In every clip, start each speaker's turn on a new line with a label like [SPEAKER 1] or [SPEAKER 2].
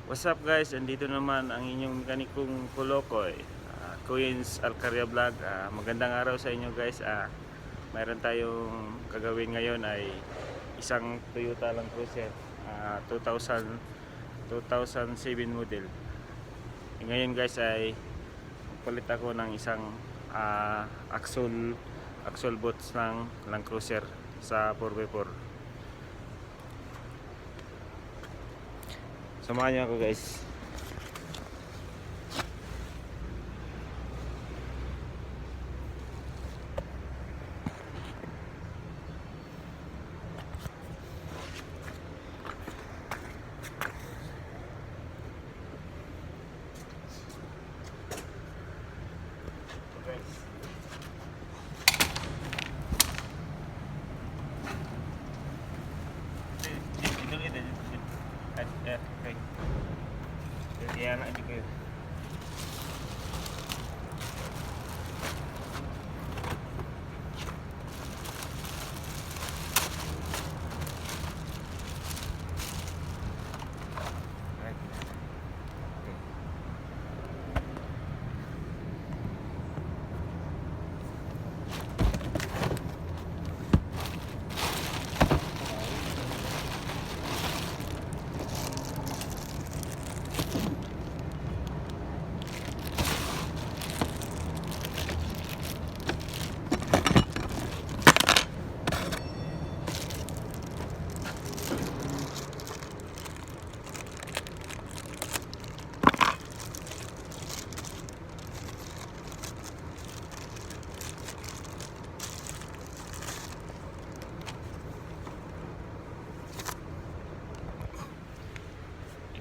[SPEAKER 1] What's up guys, andito naman ang inyong mekanikong Kulokoy, Queens Alcaria Vlog. Magandang araw sa inyo guys. Mayroon tayong gagawin ngayon ay isang Toyota Land Cruiser 2007 model. Ngayon guys ay palit ako ng isang axle box ng Land Cruiser sa 4x4. Samahan niyo ako guys. Yan aja kayo.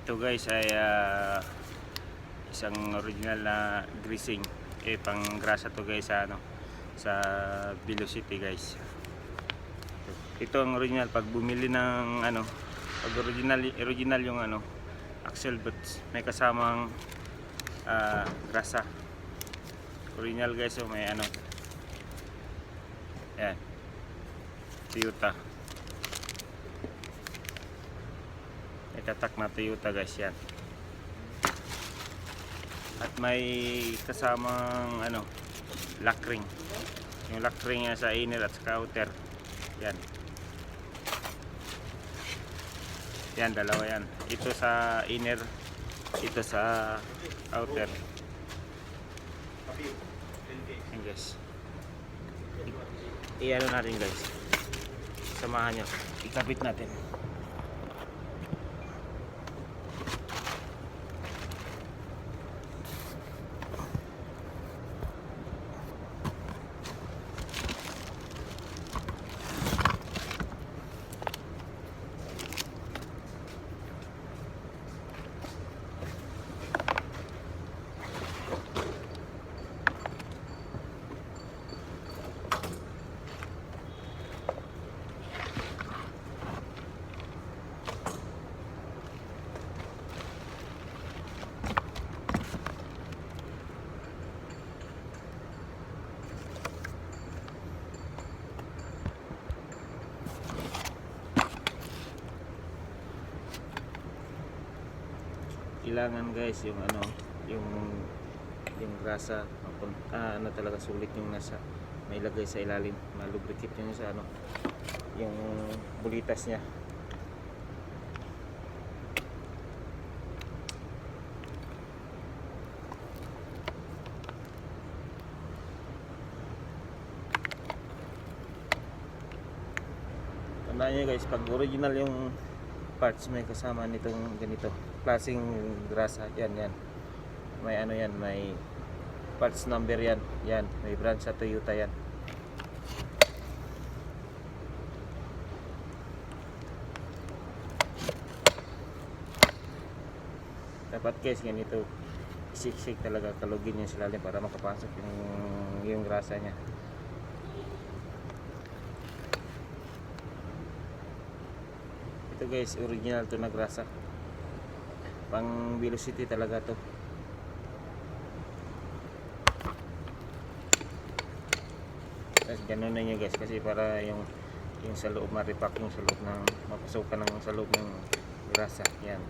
[SPEAKER 1] Ito guys ay isang original na greasing, pang grasa to guys sa sa Velocity guys. Ito ang original pag bumili ng pag original yung axle bolts, may kasamang grasa. Original guys, so may yan, Toyota. Tatak na Toyota guys yan. At may kasamang lock ring. Yung lock ring niya sa inner at sa outer. Yan. Yan, dalawa yan. Ito sa inner, ito sa outer. Yan guys. I-ano natin guys. Samahan nyo. Ikabit natin. Kailangan guys yung yung grasa talaga sulit yung nasa may lagay sa ilalim, malubricate yun sa yung bulitas niya. Tandaan nyo guys, pag original yung parts, may kasama nitong ganito klaseng grasa. Yan may yan, may parts number yan, may brand sa Toyota yan. Dapat guys ganito, siksik talaga, kalugin yung silalim para makapasok yung grasa nya. Ito guys, original to na grasa, pang Velocity talaga to. Tapos ganun na nyo guys, kasi para yung sa loob maripak, yung sa loob ng mapasukan ng sa loob ng grasa. Yan.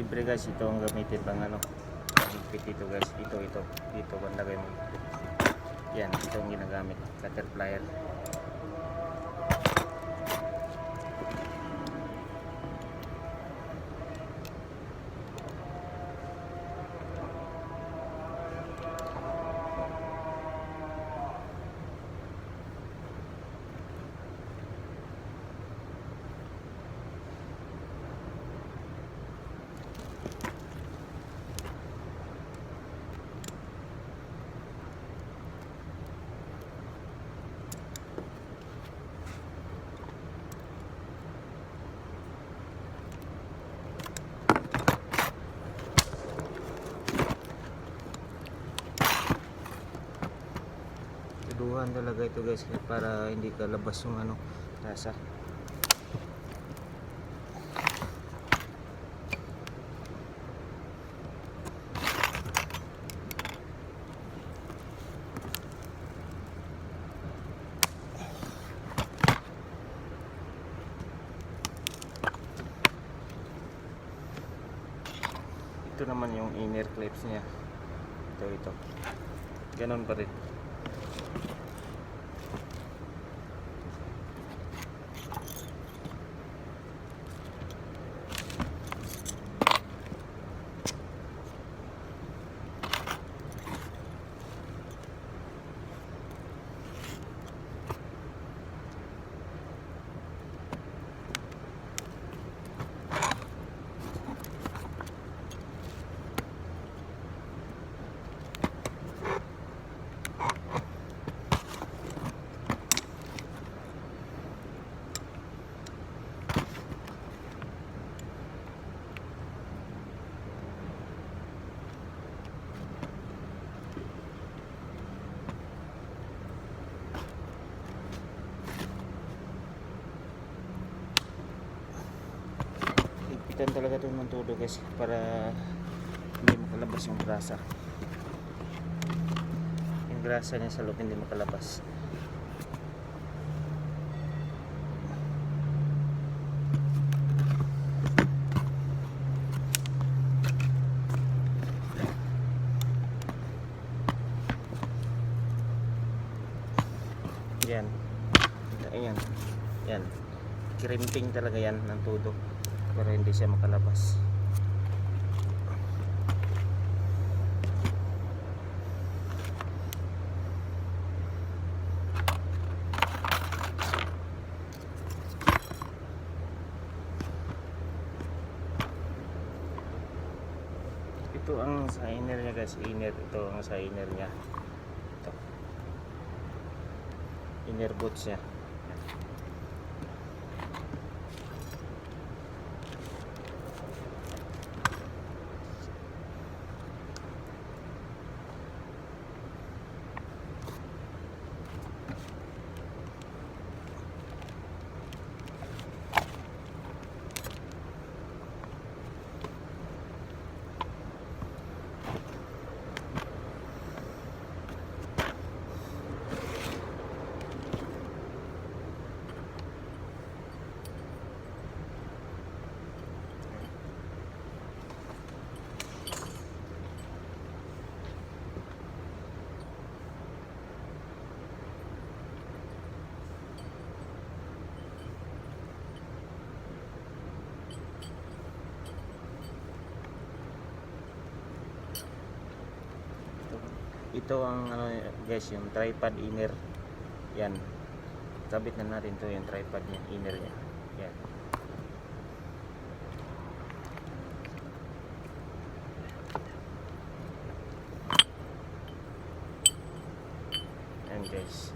[SPEAKER 1] Siyempre guys, ito ang gamitin pang ano, higpit ito guys. Dito banda kayo magpit. Yan, ito ang ginagamit, cutter plier. Duhan talaga ito guys para hindi kalabas yung ano, rasa. Ito naman yung inner clips niya. Ito. Ganon pa rin. Higpitan talaga ito ng todo guys para hindi makalabas yung grasa. Yung grasa niya sa loob hindi makalabas. Yan. Ayan. Yan. Crimping talaga yan ng todo para hindi siya makalabas. Ito ang shiner niya guys, ito ang shiner niya. Ito. Inner boots niya. Ito ang ano guys, yung tripod inner. Yan. Kabit na natin to yung tripod niya, inner niya. Yan. Yan guys.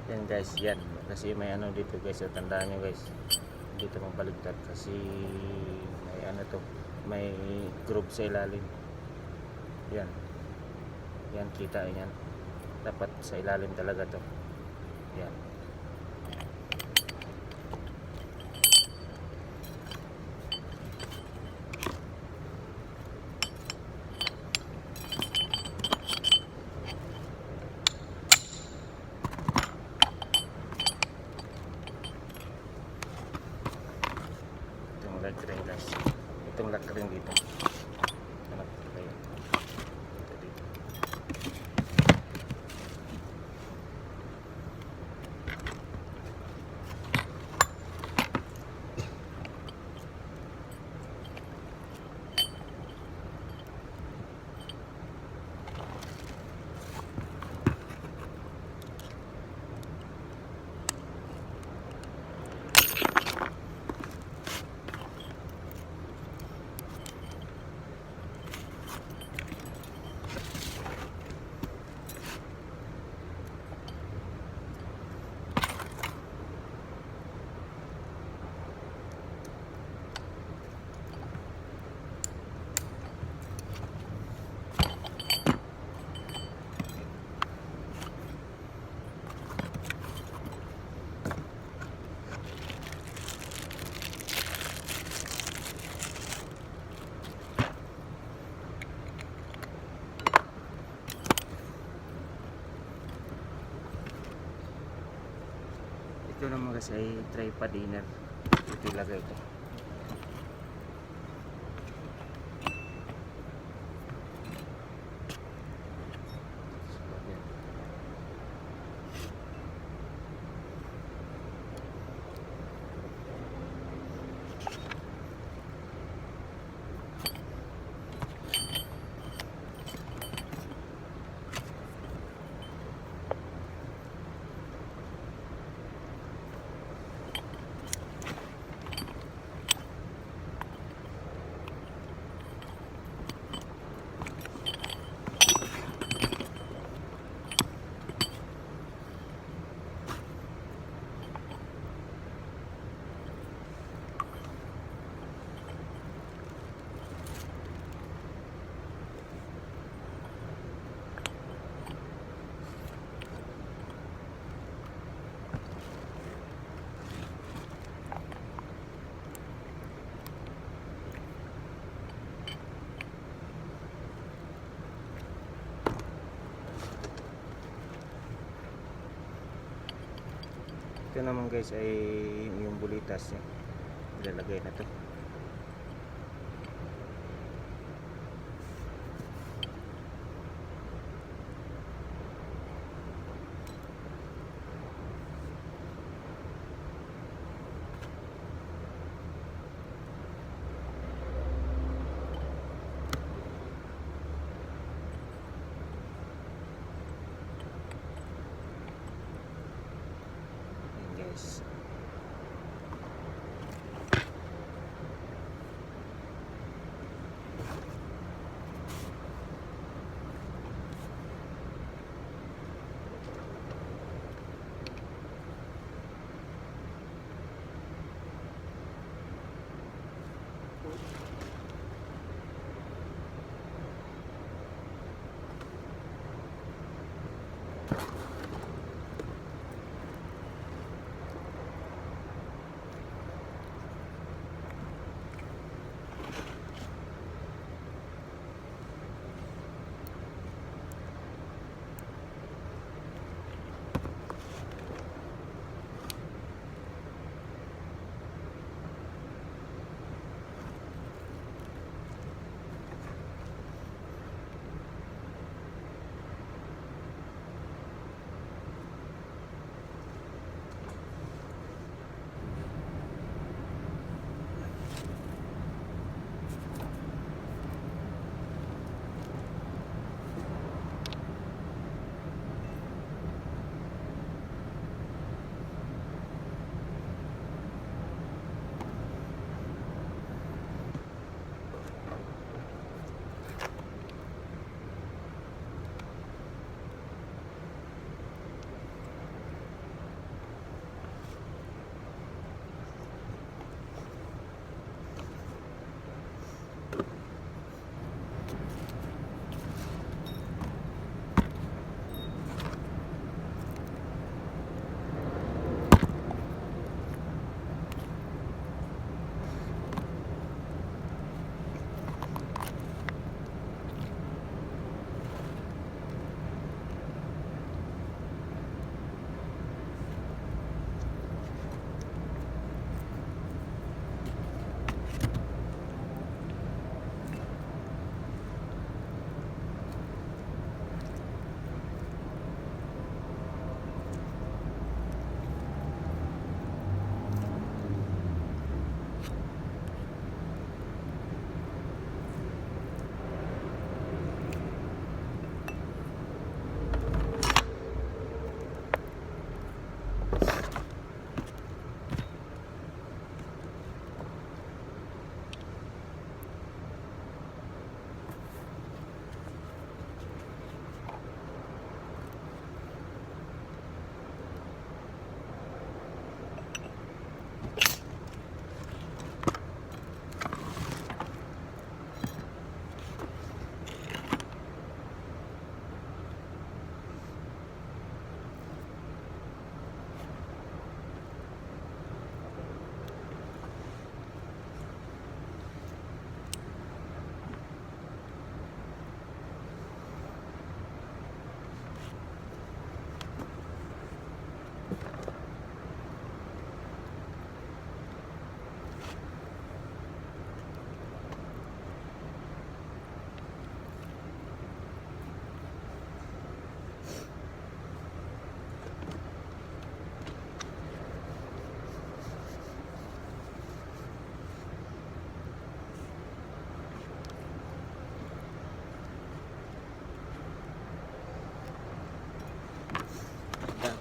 [SPEAKER 1] Yan guys, yan. Kasi may ano dito guys, so tandaan nyo guys, dito mabaligtad kasi may ano to, may groove sa ilalim. Yan. Yan, kita yan. Dapat sa ilalim talaga to. Yan. ka rin dito. Hanap ko kayo. Dito, dito. Ito naman kasi ay tripod dinner. Ito ilagay ito. Ito naman guys ay yung bulitas niya. Ilalagay na to. Ayan guys.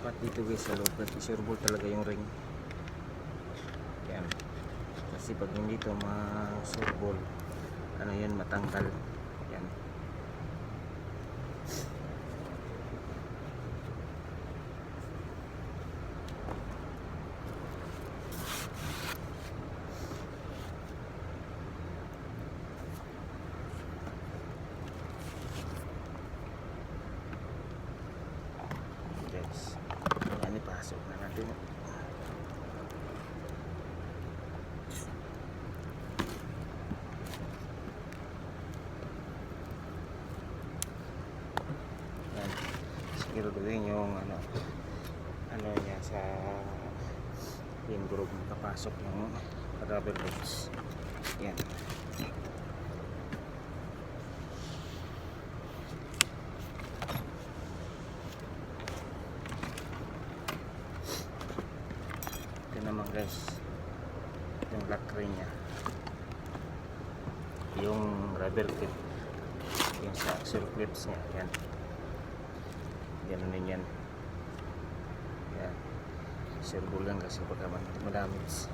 [SPEAKER 1] dapat dito guys sa loob kasi sureball talaga yung ring. Yan. Kasi pag hindi ito ma-sureball, ano yan, matanggal. Yan. Guys, yan, ipasok na natin. Yan, siguraduhin yung ano niya sa yung group makapasok ng rubber boots. Yan. Ito naman guys, yung lock ring niya, yung rubber tip, yung sa axle clips niya. Yan, ganoon yan. Yan, sureball lang kasi baka madamage.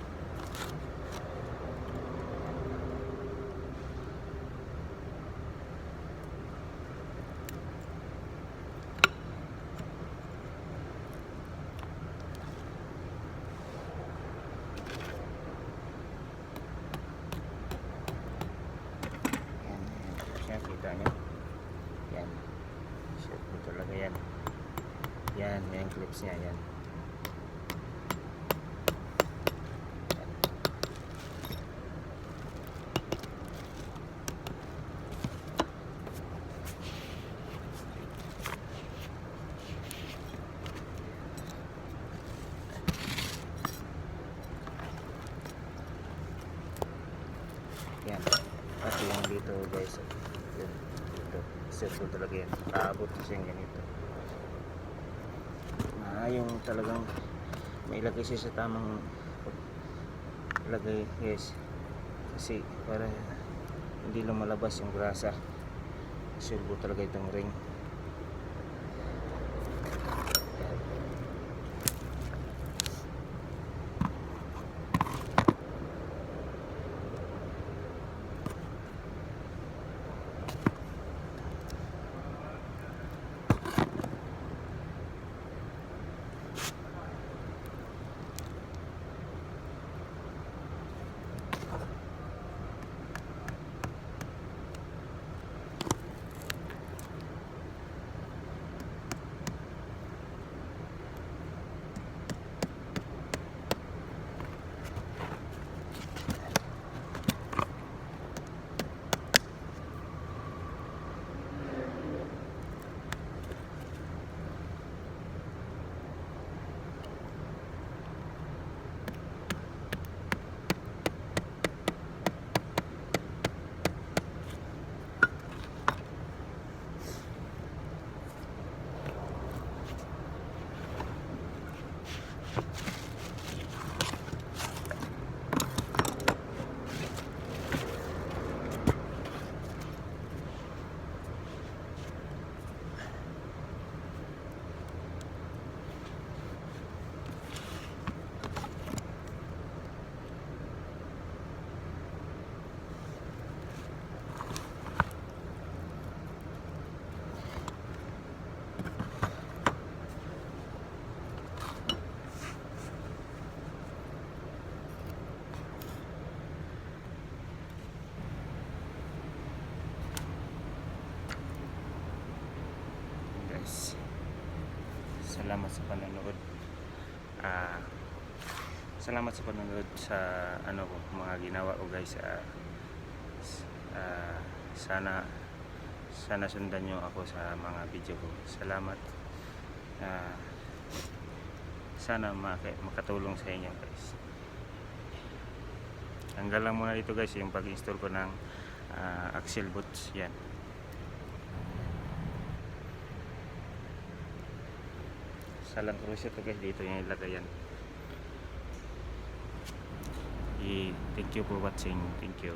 [SPEAKER 1] Kita nyo, yan, short po talaga yan. Yan, yung clips nya yan. Yan. Yan, pati yung dito guys, yun, dito, set ko talaga yan, kaabot kasi yung ganito. Yung talagang may ilagay siya sa tamang ilagay guys, kasi para hindi lumalabas yung grasa. Sureball talaga itong ring. Salamat sa panonood. Salamat sa panonood sa mga ginawa ko guys. Sana sundan nyo ako sa mga video ko. Salamat. Sana makatulong sa inyo guys. Hanggang lang muna dito guys yung pag-install ko ng axle boots. Yan. Salang cruiser to guys, dito yung ilagay yan. Thank you for watching. Thank you.